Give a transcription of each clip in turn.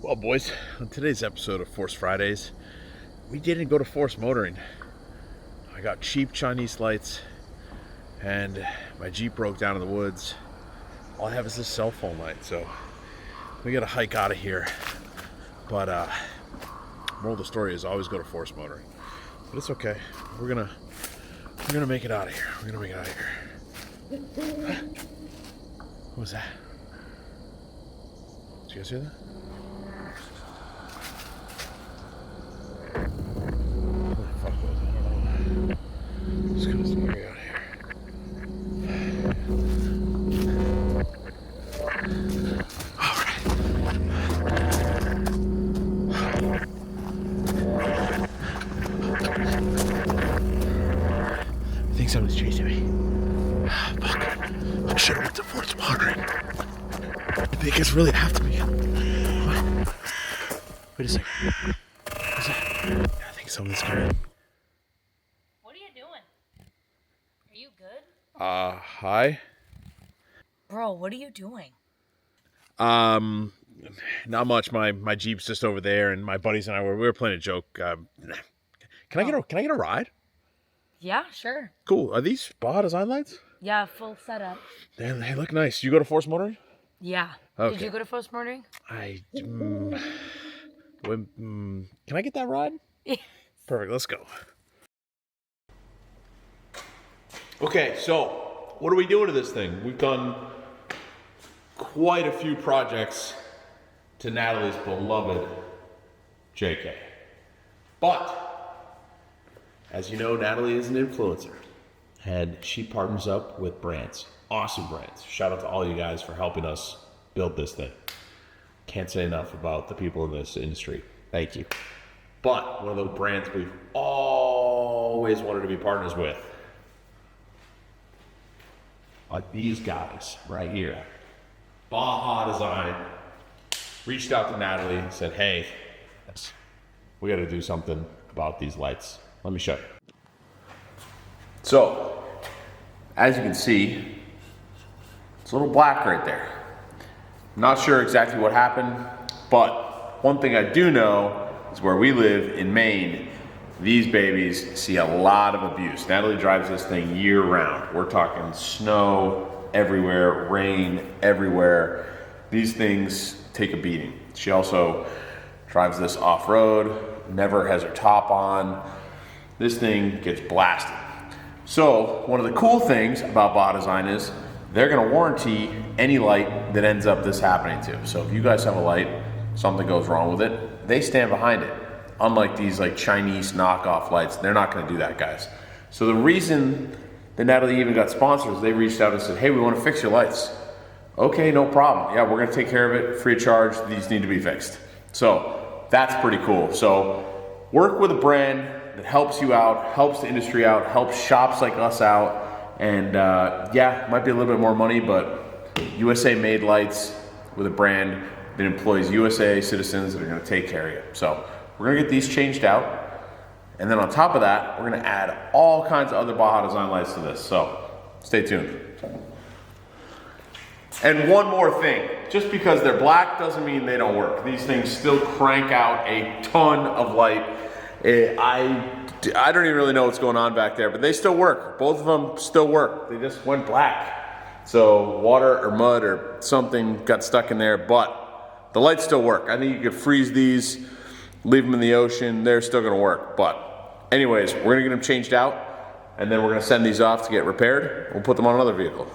Well, boys, on today's episode of Force Fridays, we didn't go to Force Motoring. I got cheap Chinese lights, and my Jeep broke down in the woods. All I have is this cell phone light, so we gotta hike out of here. But moral of the story is always go to Force Motoring. But it's okay. We're gonna make it out of here. We're gonna make it out of here. What was that? Did you guys hear that? Just gonna get out of here. All right. I think somebody's chasing me. Fuck. I should have went to Force Motoring. I think it's really after me. What? Wait a second. What's that? Yeah, I think someone's coming. Hi. Bro, what are you doing? Not much. My Jeep's just over there, and my buddies and I we were playing a joke. Can I get a ride? Yeah, sure. Cool. Are these Baja Design lights? Yeah, full setup. They look nice. You go to Force Motoring? Yeah. Okay. Did you go to Force Motoring? Can I get that ride? Perfect. Let's go. Okay, so what are we doing to this thing? We've done quite a few projects to Natalie's beloved JK. But, as you know, Natalie is an influencer. And she partners up with brands. Awesome brands. Shout out to all you guys for helping us build this thing. Can't say enough about the people in this industry. Thank you. But one of those brands we've always wanted to be partners with, like these guys right here. Baja Design reached out to Natalie and said, hey, we got to do something about these lights. Let me show you. So, as you can see, it's a little black right there. I'm not sure exactly what happened, but one thing I do know is where we live in Maine, these babies see a lot of abuse. Natalie drives this thing year round. We're talking snow everywhere, rain everywhere. These things take a beating. She also drives this off-road, never has her top on. This thing gets blasted. So one of the cool things about Baja Design is they're gonna warranty any light that ends up this happening to. So if you guys have a light, something goes wrong with it, they stand behind it. Unlike these like Chinese knockoff lights, they're not gonna do that, guys. So the reason that Natalie even got sponsors, they reached out and said, hey, we wanna fix your lights. Okay, no problem. Yeah, we're gonna take care of it, free of charge, these need to be fixed. So that's pretty cool. So work with a brand that helps you out, helps the industry out, helps shops like us out. And yeah, might be a little bit more money, but USA made lights with a brand that employs USA citizens that are gonna take care of you. So we're gonna get these changed out, and then on top of that, we're gonna add all kinds of other Baja Design lights to this, so stay tuned. And one more thing, just because they're black doesn't mean they don't work. These things still crank out a ton of light. I don't even really know what's going on back there, but they still work. Both of them still work. They just went black. So water or mud or something got stuck in there, but the lights still work. I think you could freeze these, leave them in the ocean, they're still gonna work. But anyways, we're gonna get them changed out, and then we're gonna send these off to get repaired. We'll put them on another vehicle.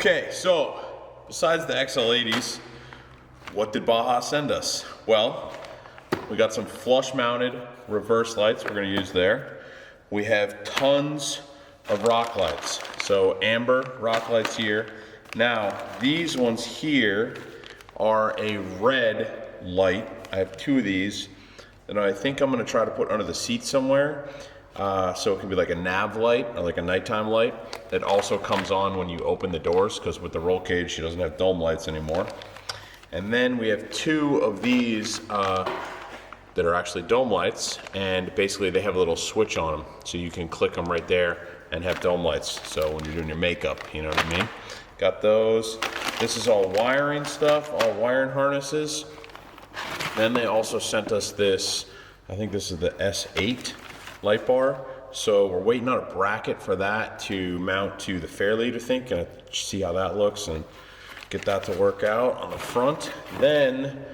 Okay, so besides the XL80s, what did Baja send us? Well, we got some flush mounted reverse lights we're gonna use there. We have tons of rock lights. So amber rock lights here. Now, these ones here are a red light. I have two of these that I think I'm gonna try to put under the seat somewhere. So it can be like a nav light or like a nighttime light that also comes on when you open the doors, because with the roll cage, she doesn't have dome lights anymore. And then we have two of these that are actually dome lights, and basically they have a little switch on them, so you can click them right there and have dome lights. So when you're doing your makeup, you know what I mean? Got those. This is all wiring stuff, all wiring harnesses. Then they also sent us this, I think this is the S8 light bar. So we're waiting on a bracket for that to mount to the Fairlead, I think, and see how that looks and get that to work out on the front. Then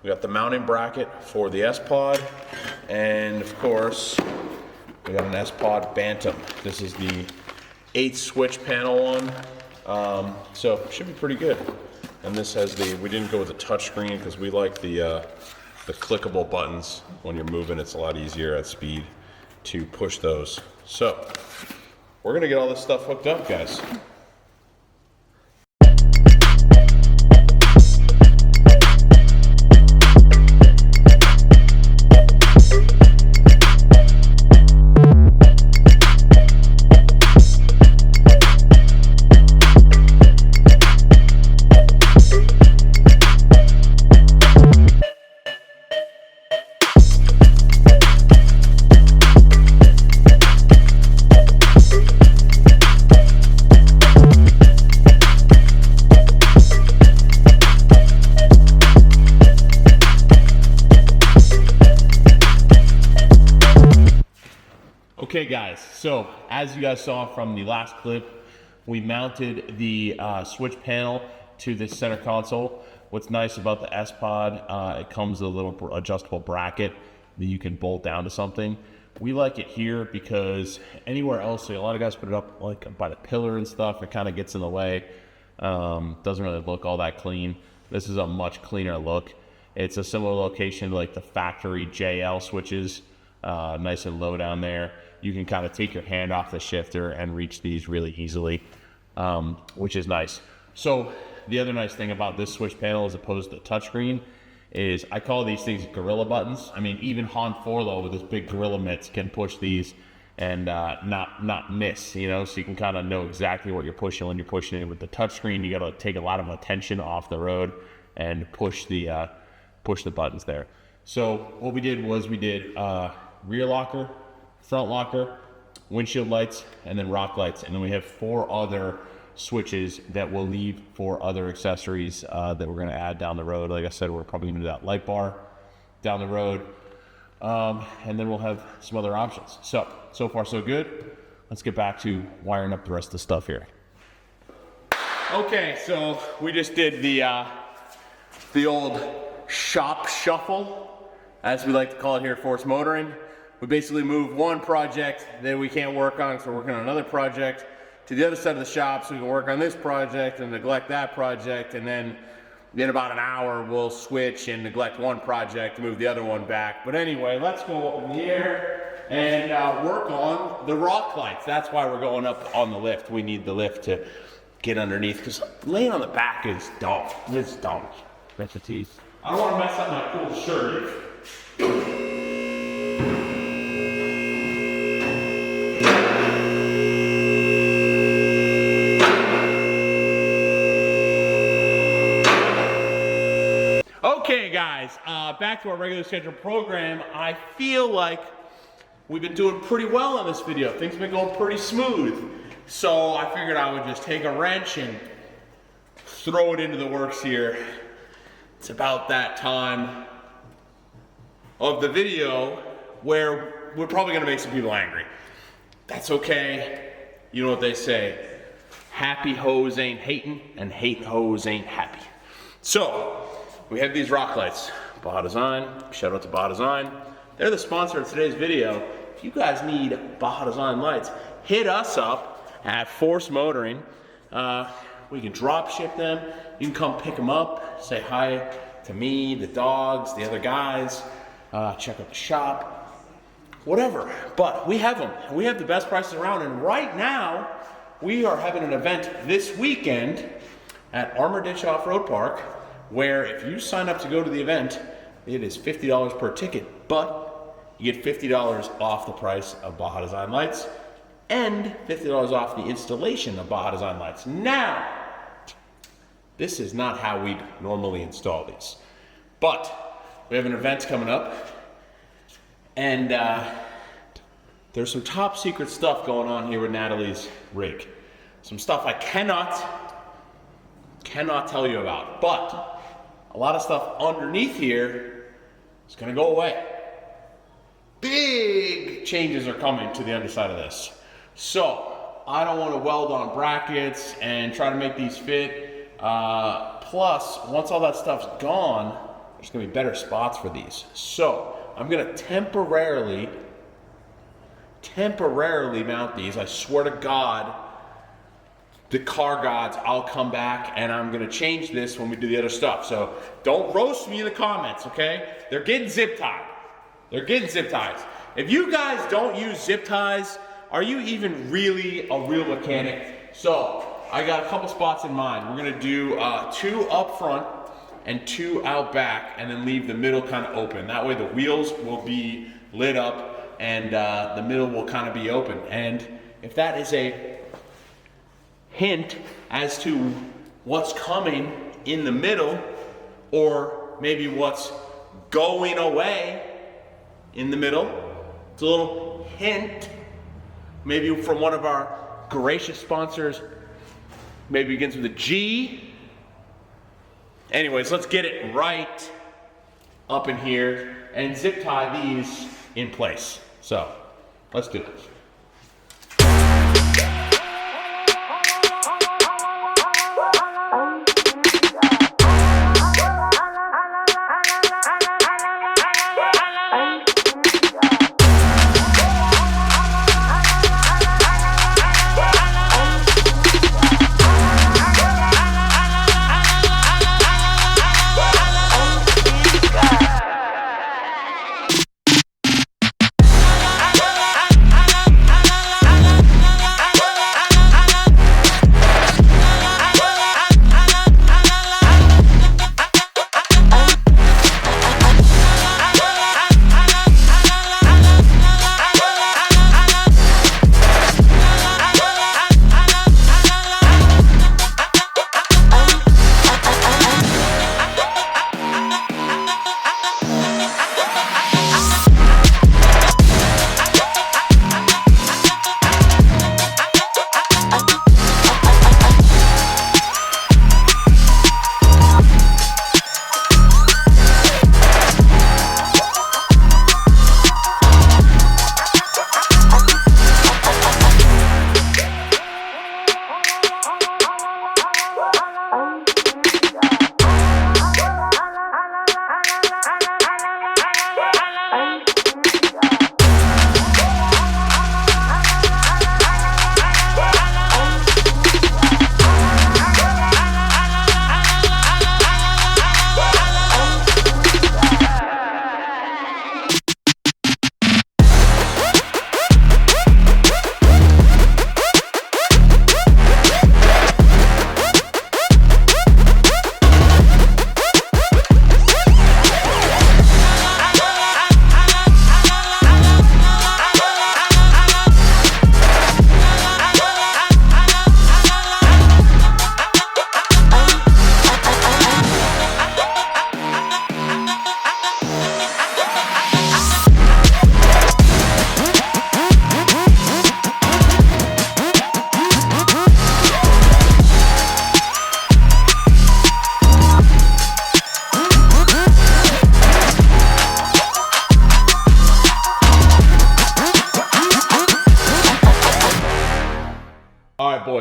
we got the mounting bracket for the S-Pod, and of course, we got an S-Pod Bantam. This is the 8 switch panel one, so it should be pretty good. And this has the, we didn't go with the touch screen because we like the clickable buttons. When you're moving, it's a lot easier at speed to push those. So, we're gonna get all this stuff hooked up, guys. Okay guys, so as you guys saw from the last clip, we mounted the switch panel to the center console. What's nice about the S-Pod, it comes with a little adjustable bracket that you can bolt down to something. We like it here because anywhere else, so a lot of guys put it up like by the pillar and stuff, it kind of gets in the way. Doesn't really look all that clean. This is a much cleaner look. It's a similar location to like the factory JL switches, nice and low down there. You can kind of take your hand off the shifter and reach these really easily, which is nice. So the other nice thing about this switch panel as opposed to the touchscreen is I call these things gorilla buttons. I mean, even Han Forlo with his big gorilla mitts can push these and not miss, you know, so you can kind of know exactly what you're pushing when you're pushing it. With the touchscreen, you got to take a lot of attention off the road and push the buttons there. So what we did was we did rear locker, front locker, windshield lights, and then rock lights. And then we have 4 other switches that we'll leave for other accessories that we're gonna add down the road. Like I said, we're probably gonna do that light bar down the road. And then we'll have some other options. So far so good. Let's get back to wiring up the rest of the stuff here. Okay, so we just did the old shop shuffle, as we like to call it here at Force Motoring. We basically move one project that we can't work on, so we're working on another project, to the other side of the shop so we can work on this project and neglect that project, and then in about an hour we'll switch and neglect one project, move the other one back. But anyway, let's go up in the air and work on the rock lights. That's why we're going up on the lift. We need the lift to get underneath, because laying on the back is dumb. It's dumb. That's the teeth. I don't want to mess up my cool shirt. Okay guys, back to our regular scheduled program. I feel like we've been doing pretty well on this video. Things have been going pretty smooth. So I figured I would just take a wrench and throw it into the works here. It's about that time of the video where we're probably gonna make some people angry. That's okay. You know what they say, happy hoes ain't hating and hating hoes ain't happy. So, we have these rock lights, Baja Design, shout out to Baja Design. They're the sponsor of today's video. If you guys need Baja Design lights, hit us up at Force Motoring. We can drop ship them. You can come pick them up, say hi to me, the dogs, the other guys, check out the shop, whatever. But we have them. We have the best prices around. And right now, we are having an event this weekend at Armor Ditch Off-Road Park, where if you sign up to go to the event, it is $50 per ticket, but you get $50 off the price of Baja Design lights and $50 off the installation of Baja Design lights. Now, this is not how we normally install these, but we have an event coming up, and there's some top secret stuff going on here with Natalie's rig. Some stuff I cannot tell you about, but a lot of stuff underneath here is gonna go away. Big changes are coming to the underside of this. So I don't want to weld on brackets and try to make these fit. Plus, once all that stuff's gone, there's gonna be better spots for these. So I'm gonna temporarily mount these. I swear to God, the car gods, I'll come back and I'm gonna change this when we do the other stuff. So don't roast me in the comments, okay? They're getting zip tied. They're getting zip ties. If you guys don't use zip ties, are you even really a real mechanic? So I got a couple spots in mind. We're gonna do 2 up front and 2 out back, and then leave the middle kind of open. That way the wheels will be lit up and the middle will kind of be open. And if that is a hint as to what's coming in the middle, or maybe what's going away in the middle, it's a little hint, maybe from one of our gracious sponsors, maybe begins with a G. Anyways, let's get it right up in here and zip tie these in place. So let's do this.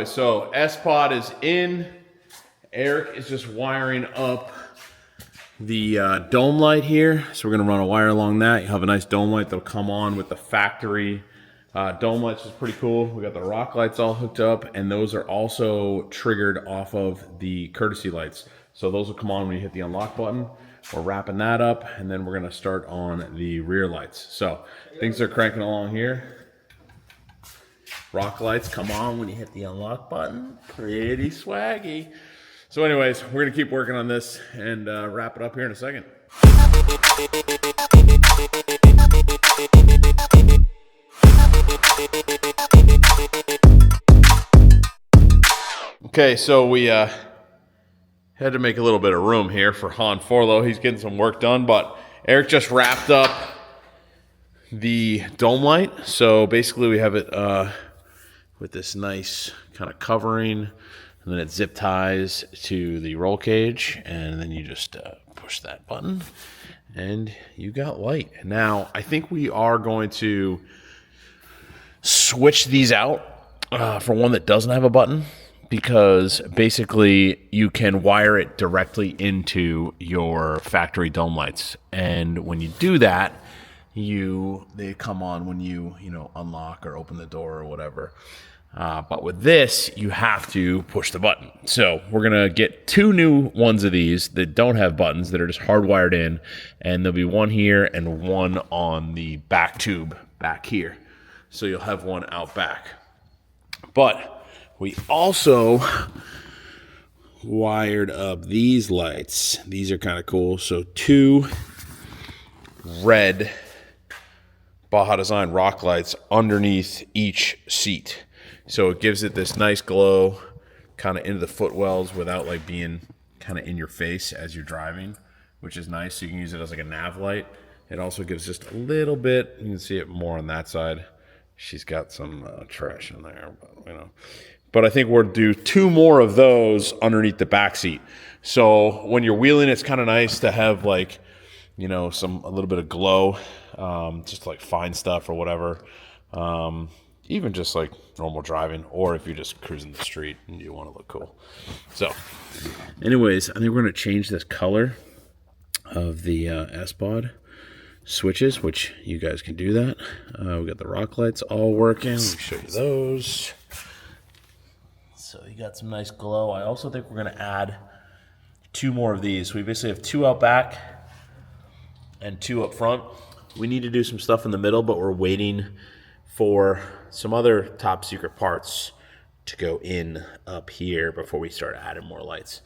boy, so Spod is in. Eric is just wiring up the dome light here. So we're gonna run a wire along that. You have a nice dome light that'll come on with the factory Dome lights is pretty cool. We got the rock lights all hooked up, and those are also triggered off of the courtesy lights. So those will come on when you hit the unlock button. We're wrapping that up, and then we're gonna start on the rear lights. So things are cranking along here. Rock lights come on when you hit the unlock button. Pretty swaggy. So anyways, we're gonna keep working on this and wrap it up here in a second. Okay, so we had to make a little bit of room here for Han Forlow. He's getting some work done, but Eric just wrapped up the dome light. So basically we have it with this nice kind of covering, and then it zip ties to the roll cage, and then you just push that button and you got light. Now, I think we are going to switch these out for one that doesn't have a button, because basically you can wire it directly into your factory dome lights. And when you do that, they come on when you unlock or open the door or whatever. But with this, you have to push the button. So we're going to get 2 new ones of these that don't have buttons, that are just hardwired in. And there'll be one here and one on the back tube back here. So you'll have one out back. But we also wired up these lights. These are kind of cool. So 2 red Baja Design rock lights underneath each seat. So it gives it this nice glow kind of into the footwells without like being kind of in your face as you're driving, which is nice. So you can use it as like a nav light. It also gives just a little bit. You can see it more on that side. She's got some trash in there, but But I think we'll do 2 more of those underneath the back seat. So when you're wheeling, it's kind of nice to have like, a little bit of glow, just like fine stuff or whatever. Even just like normal driving, or if you're just cruising the street and you want to look cool. So anyways, I think we're going to change this color of the Spod switches, which you guys can do that. We got the rock lights all working. Let me show you those. So you got some nice glow. I also think we're going to add 2 more of these. We basically have 2 out back and 2 up front. We need to do some stuff in the middle, but we're waiting for some other top secret parts to go in up here before we start adding more lights.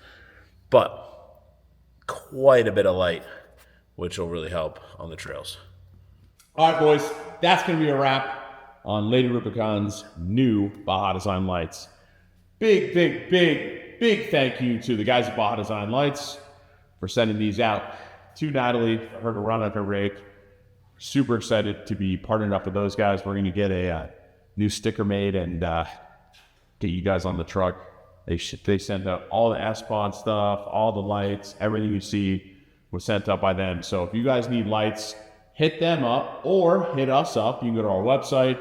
But quite a bit of light, which will really help on the trails. All right, boys, that's going to be a wrap on Lady Rubicon's new Baja Design lights. Big thank you to the guys at Baja Design Lights for sending these out to Natalie for her to run on her rig. Super excited to be partnered up with those guys. We're going to get a new sticker made and get you guys on the truck. They sent out all the Spod stuff, all the lights, everything you see was sent up by them. So if you guys need lights, hit them up or hit us up. You can go to our website,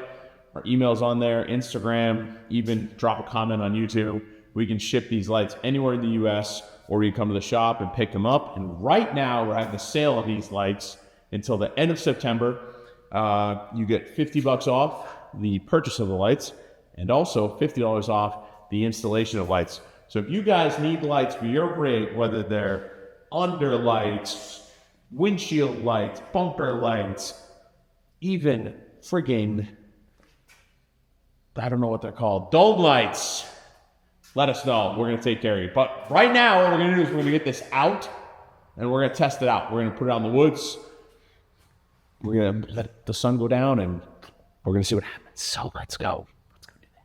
our email's on there, Instagram, even drop a comment on YouTube. We can ship these lights anywhere in the US, or you can come to the shop and pick them up. And right now we're having a sale of these lights until the end of September. You get $50 off the purchase of the lights, and also $50 off the installation of lights. So if you guys need lights for your rig, whether they're under lights, windshield lights, bumper lights, even friggin', I don't know what they're called, dome lights, let us know. We're going to take care of you. But right now, what we're going to do is we're going to get this out, and we're going to test it out. We're going to put it out in the woods. We're going to let the sun go down, and we're going to see what happens. So let's go. Let's go do that.